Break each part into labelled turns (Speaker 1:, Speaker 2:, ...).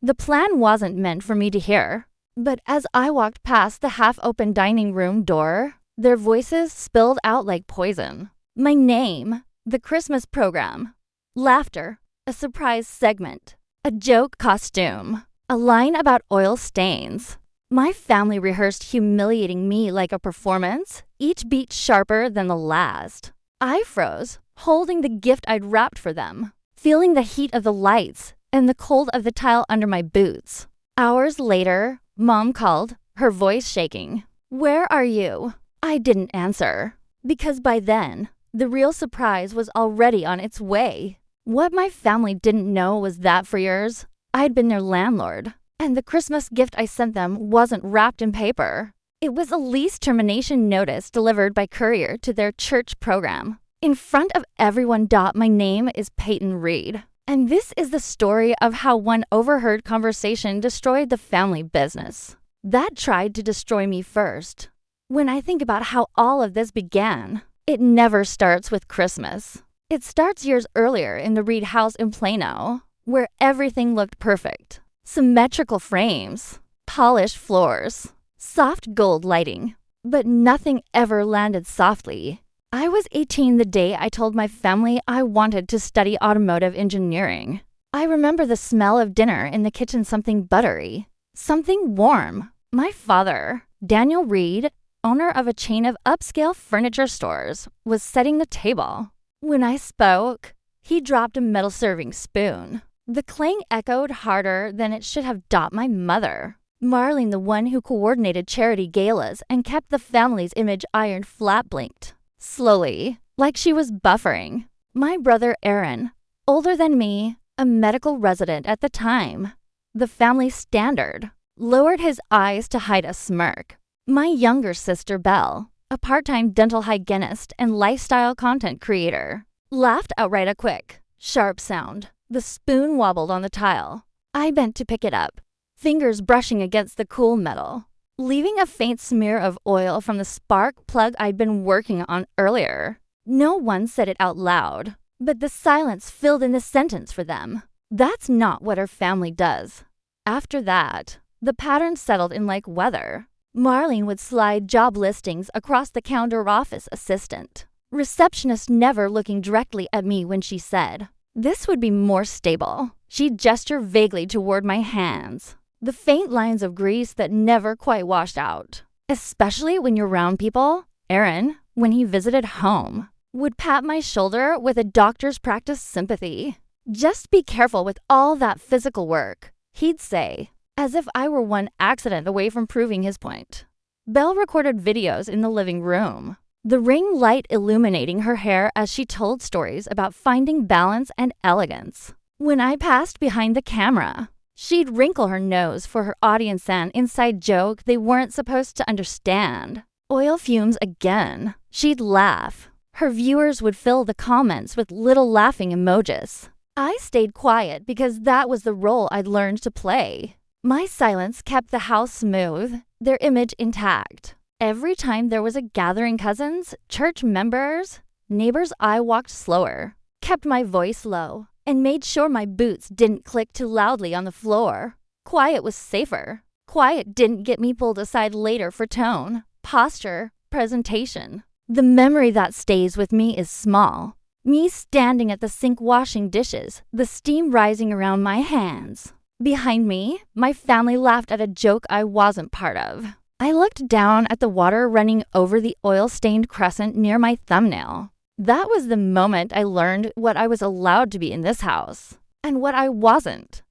Speaker 1: The plan wasn't meant for me to hear. But as I walked past the half-open dining room door, their voices spilled out like poison. My name, the Christmas program, laughter, a surprise segment, a joke costume, a line about oil stains. My family rehearsed humiliating me like a performance, each beat sharper than the last. I froze, holding the gift I'd wrapped for them, feeling the heat of the lights and the cold of the tile under my boots. Hours later, Mom called, her voice shaking. "Where are you?" I didn't answer, because by then, the real surprise was already on its way. What my family didn't know was that for years, I'd been their landlord, and the Christmas gift I sent them wasn't wrapped in paper. It was a lease termination notice delivered by courier to their church program. In front of everyone. My name is Peyton Reed. And this is the story of how one overheard conversation destroyed the family business. That tried to destroy me first. When I think about how all of this began, it never starts with Christmas. It starts years earlier in the Reed house in Plano, where everything looked perfect. Symmetrical frames, polished floors, soft gold lighting, but nothing ever landed softly. I was 18 the day I told my family I wanted to study automotive engineering. I remember the smell of dinner in the kitchen, something buttery, something warm. My father, Daniel Reed, owner of a chain of upscale furniture stores, was setting the table. When I spoke, he dropped a metal serving spoon. The clang echoed harder than it should have. My mother, Marlene, the one who coordinated charity galas and kept the family's image ironed flat, blinked. Slowly, like she was buffering. My brother Aaron, older than me, a medical resident at the time, the family standard, lowered his eyes to hide a smirk. My younger sister Belle, a part-time dental hygienist and lifestyle content creator, laughed outright. A quick, sharp sound. The spoon wobbled on the tile. I bent to pick it up, fingers brushing against the cool metal, leaving a faint smear of oil from the spark plug I'd been working on earlier. No one said it out loud, but the silence filled in the sentence for them. That's not what our family does. After that, the pattern settled in like weather. Marlene would slide job listings across the counter. Office assistant, receptionist, never looking directly at me when she said, "This would be more stable." She'd gesture vaguely toward my hands. The faint lines of grease that never quite washed out. Especially when you're around people. Aaron, when he visited home, would pat my shoulder with a doctor's practice sympathy. "Just be careful with all that physical work," he'd say, as if I were one accident away from proving his point. Belle recorded videos in the living room, the ring light illuminating her hair as she told stories about finding balance and elegance. When I passed behind the camera, she'd wrinkle her nose for her audience an inside joke they weren't supposed to understand. Oil fumes again. She'd laugh. Her viewers would fill the comments with little laughing emojis. I stayed quiet because that was the role I'd learned to play. My silence kept the house smooth, their image intact. Every time there was a gathering, cousins, church members, neighbors, I walked slower, kept my voice low, and made sure my boots didn't click too loudly on the floor. Quiet was safer. Quiet didn't get me pulled aside later for tone, posture, presentation. The memory that stays with me is small. Me standing at the sink washing dishes, the steam rising around my hands. Behind me, my family laughed at a joke I wasn't part of. I looked down at the water running over the oil-stained crescent near my thumbnail. That was the moment I learned what I was allowed to be in this house, and what I wasn't.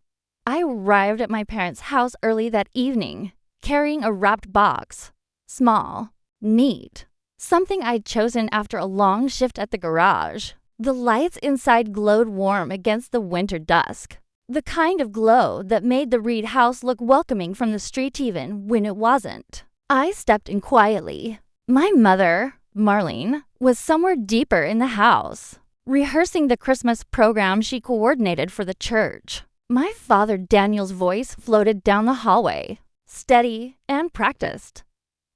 Speaker 1: I arrived at my parents' house early that evening, carrying a wrapped box. Small, neat, something I'd chosen after a long shift at the garage. The lights inside glowed warm against the winter dusk, the kind of glow that made the Reed house look welcoming from the street even when it wasn't. I stepped in quietly. My mother, Marlene, was somewhere deeper in the house, rehearsing the Christmas program she coordinated for the church. My father Daniel's voice floated down the hallway, steady and practiced.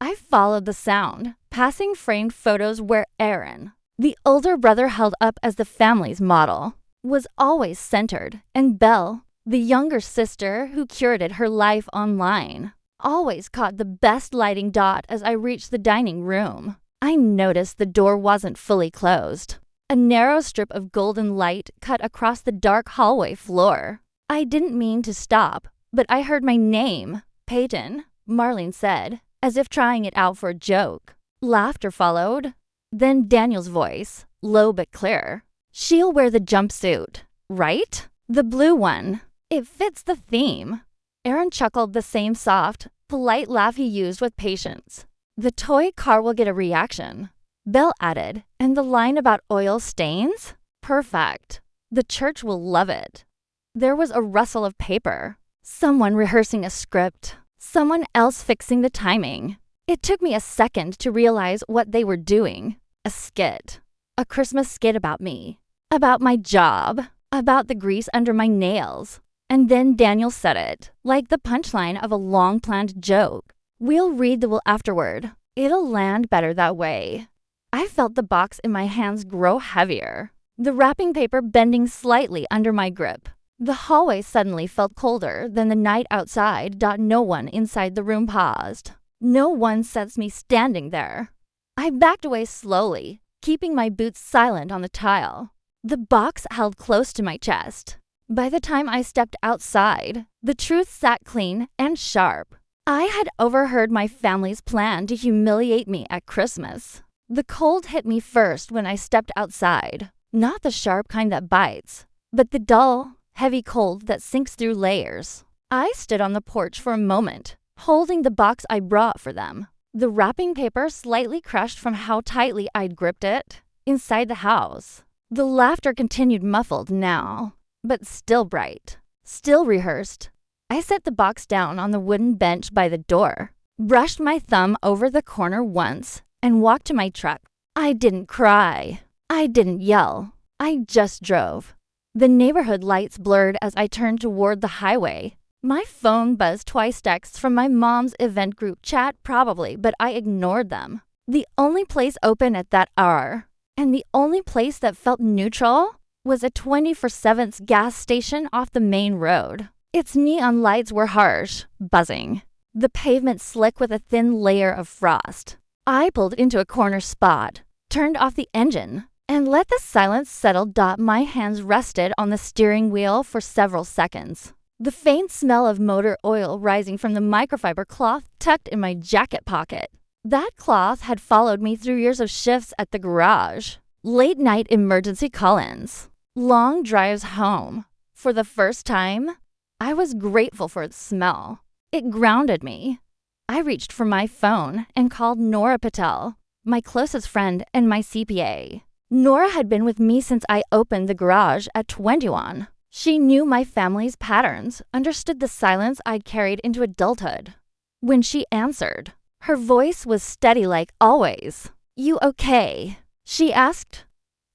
Speaker 1: I followed the sound, passing framed photos where Aaron, the older brother held up as the family's model, was always centered, and Belle, the younger sister who curated her life online, always caught the best lighting dot as I reached the dining room. I noticed the door wasn't fully closed. A narrow strip of golden light cut across the dark hallway floor. I didn't mean to stop, but I heard my name. Peyton, Marlene said, as if trying it out for a joke. Laughter followed. Then Daniel's voice, low but clear. She'll wear the jumpsuit, right? The blue one. It fits the theme. Aaron chuckled the same soft, polite laugh he used with Patience. The toy car will get a reaction. Belle added, and the line about oil stains? Perfect. The church will love it. There was a rustle of paper. Someone rehearsing a script. Someone else fixing the timing. It took me a second to realize what they were doing. A skit. A Christmas skit about me. About my job. About the grease under my nails. And then Daniel said it, like the punchline of a long-planned joke. We'll read the will afterward. It'll land better that way. I felt the box in my hands grow heavier. The wrapping paper bending slightly under my grip. The hallway suddenly felt colder than the night outside. No one inside the room paused. No one sensed me standing there. I backed away slowly, keeping my boots silent on the tile. The box held close to my chest. By the time I stepped outside, the truth sat clean and sharp. I had overheard my family's plan to humiliate me at Christmas. The cold hit me first when I stepped outside. Not the sharp kind that bites, but the dull, heavy cold that sinks through layers. I stood on the porch for a moment, holding the box I brought for them. The wrapping paper slightly crushed from how tightly I'd gripped it. Inside the house, the laughter continued muffled now, but still bright, still rehearsed. I set the box down on the wooden bench by the door, brushed my thumb over the corner once, and walked to my truck. I didn't cry. I didn't yell. I just drove. The neighborhood lights blurred as I turned toward the highway. My phone buzzed twice texts from my mom's event group chat probably, but I ignored them. The only place open at that hour, and the only place that felt neutral, was a 24/7 gas station off the main road. Its neon lights were harsh, buzzing. The pavement slick with a thin layer of frost. I pulled into a corner spot, turned off the engine, and let the silence settle. My hands rested on the steering wheel for several seconds. The faint smell of motor oil rising from the microfiber cloth tucked in my jacket pocket. That cloth had followed me through years of shifts at the garage, late night emergency call-ins, long drives home. For the first time, I was grateful for its smell. It grounded me. I reached for my phone and called Nora Patel, my closest friend and my CPA. Nora had been with me since I opened the garage at 21. She knew my family's patterns, understood the silence I'd carried into adulthood. When she answered, her voice was steady like always. "You okay?" she asked.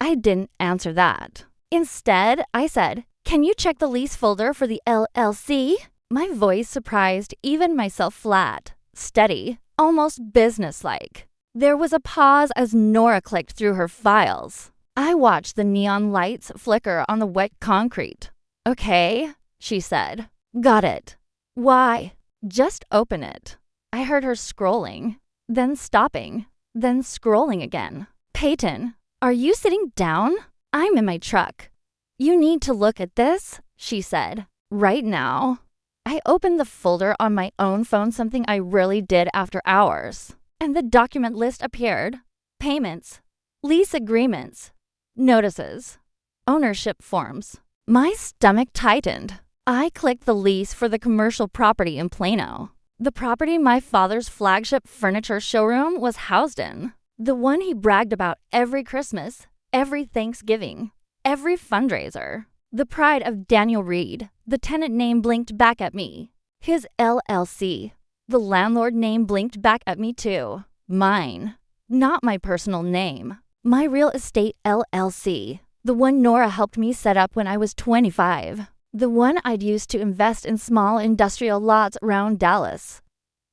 Speaker 1: I didn't answer that. Instead, I said, "Can you check the lease folder for the LLC?" My voice surprised even myself flat, steady, almost businesslike. There was a pause as Nora clicked through her files. I watched the neon lights flicker on the wet concrete. "Okay," she said. "Got it." "Why?" "Just open it." I heard her scrolling, then stopping, then scrolling again. "Peyton, are you sitting down? I'm in my truck." "You need to look at this," she said. "Right now." I opened the folder on my own phone, something I rarely did after hours, and the document list appeared. Payments, lease agreements, notices, ownership forms. My stomach tightened. I clicked the lease for the commercial property in Plano. The property my father's flagship furniture showroom was housed in. The one he bragged about every Christmas, every Thanksgiving, every fundraiser. The pride of Daniel Reed. The tenant name blinked back at me. His LLC. The landlord name blinked back at me too. Mine. Not my personal name. My real estate LLC. The one Nora helped me set up when I was 25. The one I'd used to invest in small industrial lots around Dallas.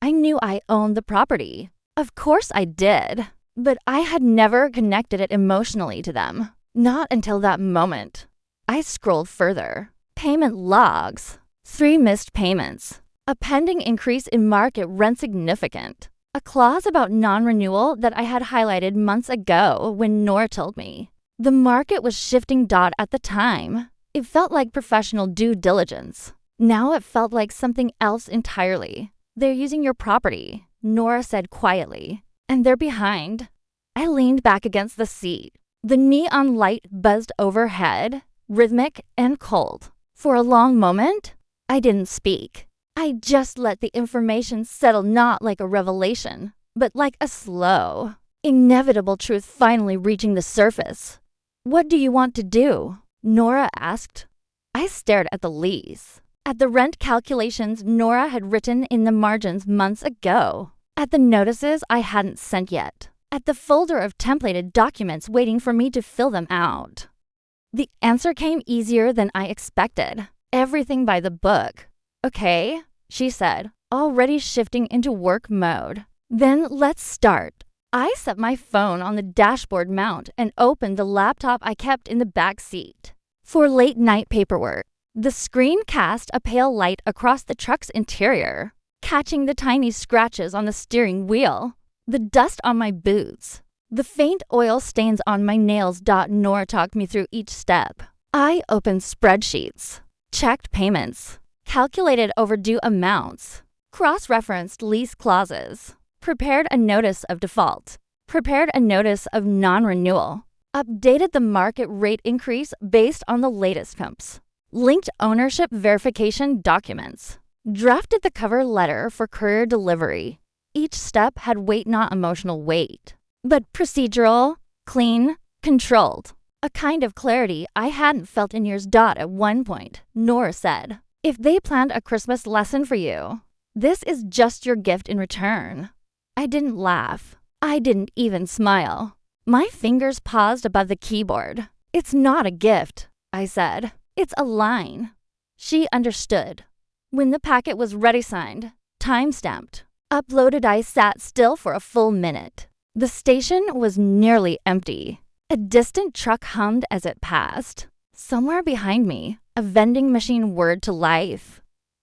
Speaker 1: I knew I owned the property. Of course I did. But I had never connected it emotionally to them. Not until that moment. I scrolled further. Payment logs. 3 missed payments. A pending increase in market rent significant. A clause about non-renewal that I had highlighted months ago when Nora told me. The market was shifting. At the time, it felt like professional due diligence. Now it felt like something else entirely. They're using your property, Nora said quietly, and they're behind. I leaned back against the seat. The neon light buzzed overhead, rhythmic and cold. For a long moment, I didn't speak. I just let the information settle, not like a revelation, but like a slow, inevitable truth finally reaching the surface. What do you want to do? Nora asked. I stared at the lease, at the rent calculations Nora had written in the margins months ago, at the notices I hadn't sent yet, at the folder of templated documents waiting for me to fill them out. The answer came easier than I expected. Everything by the book. Okay, she said, already shifting into work mode. Then let's start. I set my phone on the dashboard mount and opened the laptop I kept in the back seat. For late night paperwork, the screen cast a pale light across the truck's interior, catching the tiny scratches on the steering wheel, the dust on my boots, the faint oil stains on my nails. Nora talked me through each step. I opened spreadsheets, checked payments, calculated overdue amounts, cross-referenced lease clauses, prepared a notice of default, prepared a notice of non-renewal, updated the market rate increase based on the latest comps, linked ownership verification documents, drafted the cover letter for courier delivery. Each step had weight, not emotional weight, but procedural, clean, controlled. A kind of clarity I hadn't felt in years. At one point, Nora said, if they planned a Christmas lesson for you, this is just your gift in return. I didn't laugh. I didn't even smile. My fingers paused above the keyboard. It's not a gift, I said. It's a line. She understood. When the packet was ready, signed, time-stamped, uploaded, I sat still for a full minute. The station was nearly empty. A distant truck hummed as it passed. Somewhere behind me, a vending machine whirred to life.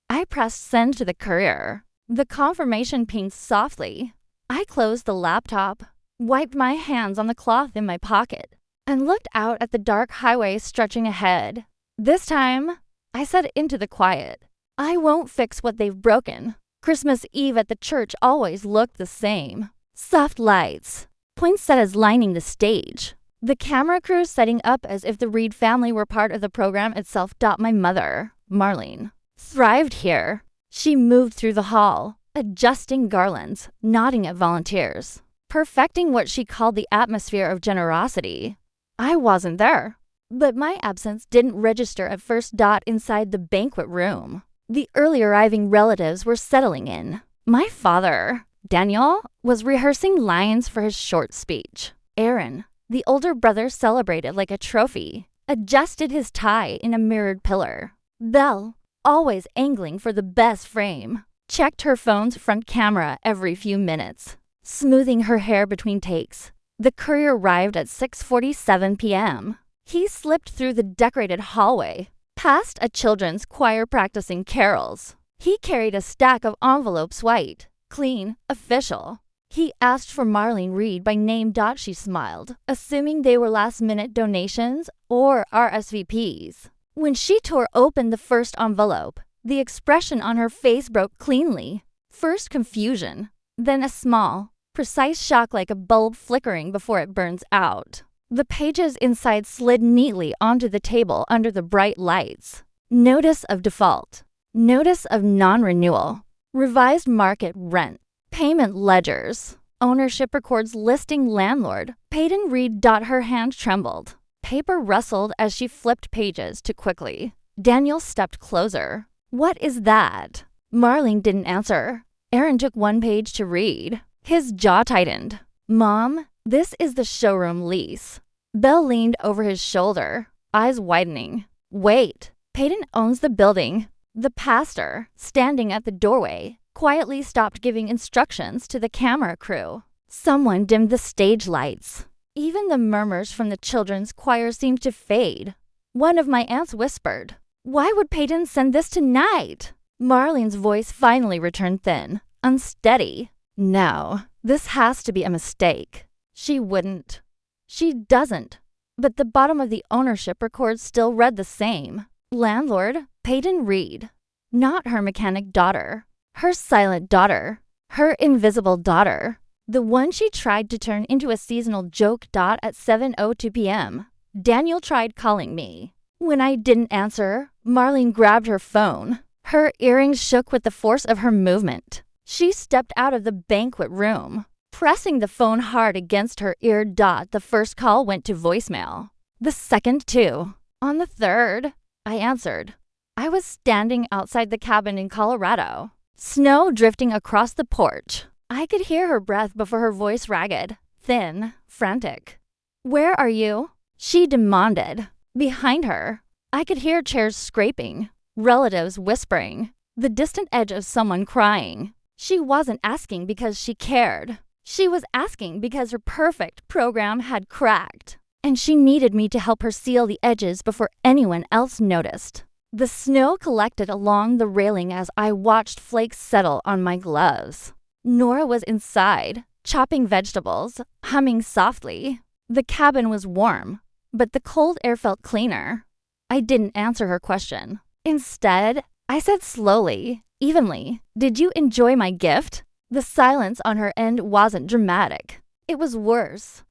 Speaker 1: I pressed send to the courier. The confirmation pinged softly. I closed the laptop, wiped my hands on the cloth in my pocket, and looked out at the dark highway stretching ahead. This time, I said into the quiet, I won't fix what they've broken. Christmas Eve at the church always looked the same. Soft lights, poinsettias lining the stage, the camera crew setting up as if the Reed family were part of the program itself. My mother, Marlene, thrived here. She moved through the hall, adjusting garlands, nodding at volunteers, perfecting what she called the atmosphere of generosity. I wasn't there, but my absence didn't register at first. Inside the banquet room, the early arriving relatives were settling in. My father, Daniel, was rehearsing lines for his short speech. Aaron, the older brother, celebrated like a trophy, adjusted his tie in a mirrored pillar. Belle, always angling for the best frame, checked her phone's front camera every few minutes, smoothing her hair between takes. The courier arrived at 6:47 p.m. He slipped through the decorated hallway, past a children's choir practicing carols. He carried a stack of envelopes, white, clean, official. He asked for Marlene Reed by name. She smiled, assuming they were last-minute donations or RSVPs. When she tore open the first envelope, the expression on her face broke cleanly. First confusion, then a small, precise shock, like a bulb flickering before it burns out. The pages inside slid neatly onto the table under the bright lights. Notice of default, notice of non-renewal, revised market rent, payment ledgers, ownership records listing landlord, Peyton Reed. Her hand trembled. Paper rustled as she flipped pages too quickly. Daniel stepped closer. What is that? Marlene didn't answer. Aaron took one page to read. His jaw tightened. Mom, this is the showroom lease. Belle leaned over his shoulder, eyes widening. Wait, Peyton owns the building. The pastor, standing at the doorway, quietly stopped giving instructions to the camera crew. Someone dimmed the stage lights. Even the murmurs from the children's choir seemed to fade. One of my aunts whispered, Why would Peyton send this tonight? Marlene's voice finally returned thin, unsteady. No, this has to be a mistake. She wouldn't. She doesn't. But the bottom of the ownership record still read the same. Landlord, Peyton Reed. Not her mechanic daughter. Her silent daughter. Her invisible daughter. The one she tried to turn into a seasonal joke dot at 7:02 p.m. Daniel tried calling me. When I didn't answer, Marlene grabbed her phone. Her earrings shook with the force of her movement. She stepped out of the banquet room. Pressing the phone hard against her ear dot, the first call went to voicemail. The second too. On the third, I answered. I was standing outside the cabin in Colorado. Snow drifting across the porch. I could hear her breath before her voice ragged, thin, frantic. Where are you? She demanded. Behind her, I could hear chairs scraping, relatives whispering, the distant edge of someone crying. She wasn't asking because she cared. She was asking because her perfect program had cracked, and she needed me to help her seal the edges before anyone else noticed. The snow collected along the railing as I watched flakes settle on my gloves. Nora was inside, chopping vegetables, humming softly. The cabin was warm, but the cold air felt cleaner. I didn't answer her question. Instead, I said slowly, evenly, "Did you enjoy my gift?" The silence on her end wasn't dramatic. It was worse.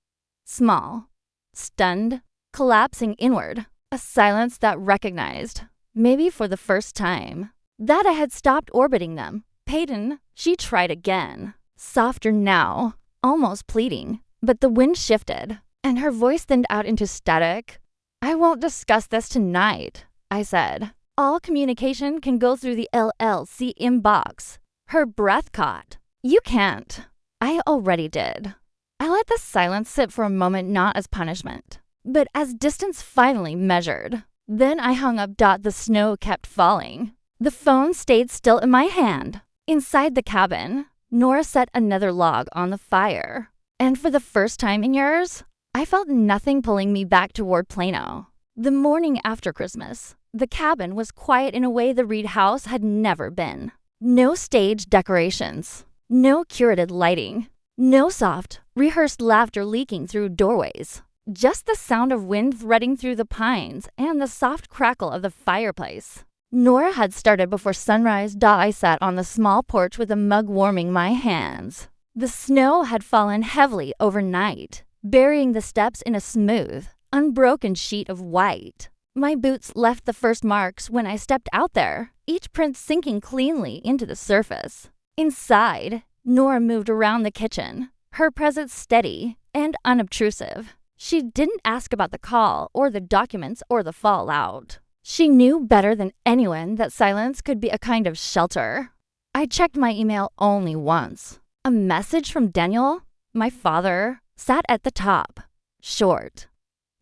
Speaker 1: Small. Stunned. Collapsing inward. A silence that recognized, maybe for the first time, that I had stopped orbiting them. Peyton, she tried again. Softer now. Almost pleading. But the wind shifted, and her voice thinned out into static. "I won't discuss this tonight," I said. "All communication can go through the LLC inbox." Her breath caught. "You can't." I already did. I let the silence sit for a moment, not as punishment, but as distance finally measured. Then I hung up. The snow kept falling. The phone stayed still in my hand. Inside the cabin, Nora set another log on the fire. And for the first time in years, I felt nothing pulling me back toward Plano. The morning after Christmas, the cabin was quiet in a way the Reed house had never been. No stage decorations. No curated lighting. No soft, rehearsed laughter leaking through doorways. Just the sound of wind threading through the pines and the soft crackle of the fireplace. Nora had started before sunrise. I sat on the small porch with a mug warming my hands. The snow had fallen heavily overnight, burying the steps in a smooth, unbroken sheet of white. My boots left the first marks when I stepped out there, each print sinking cleanly into the surface. Inside, Nora moved around the kitchen, her presence steady and unobtrusive. She didn't ask about the call or the documents or the fallout. She knew better than anyone that silence could be a kind of shelter. I checked my email only once. A message from Daniel, my father, sat at the top. Short.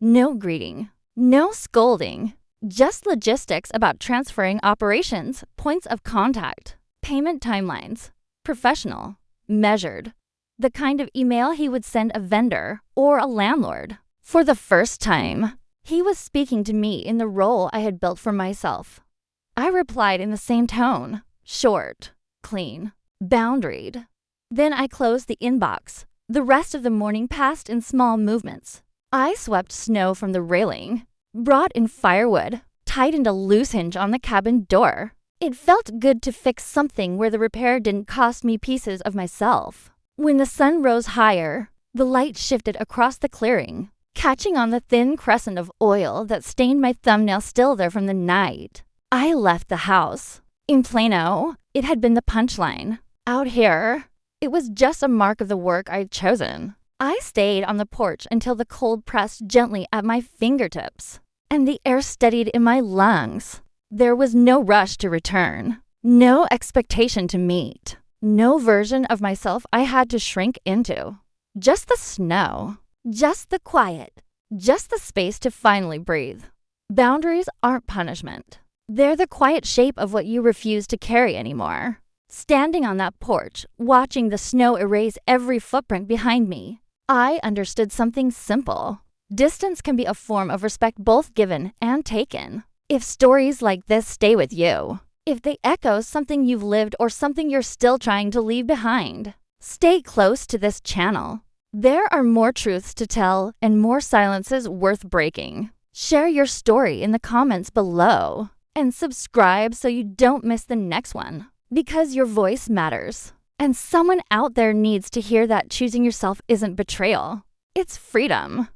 Speaker 1: No greeting. No scolding. Just logistics about transferring operations, points of contact, payment timelines. Professional. Measured. The kind of email he would send a vendor or a landlord. For the first time, he was speaking to me in the role I had built for myself. I replied in the same tone. Short. Clean. Boundaried. Then I closed the inbox. The rest of the morning passed in small movements. I swept snow from the railing, brought in firewood, tightened a loose hinge on the cabin door. It felt good to fix something where the repair didn't cost me pieces of myself. When the sun rose higher, the light shifted across the clearing, catching on the thin crescent of oil that stained my thumbnail still there from the night. I left the house. In Plano, it had been the punchline. Out here, it was just a mark of the work I'd chosen. I stayed on the porch until the cold pressed gently at my fingertips, and the air steadied in my lungs. There was no rush to return, no expectation to meet, no version of myself I had to shrink into. Just the snow, just the quiet, just the space to finally breathe. Boundaries aren't punishment. They're the quiet shape of what you refuse to carry anymore. Standing on that porch, watching the snow erase every footprint behind me, I understood something simple. Distance can be a form of respect both given and taken. If stories like this stay with you, if they echo something you've lived or something you're still trying to leave behind, stay close to this channel. There are more truths to tell and more silences worth breaking. Share your story in the comments below and subscribe so you don't miss the next one. Because your voice matters. And someone out there needs to hear that choosing yourself isn't betrayal. It's freedom.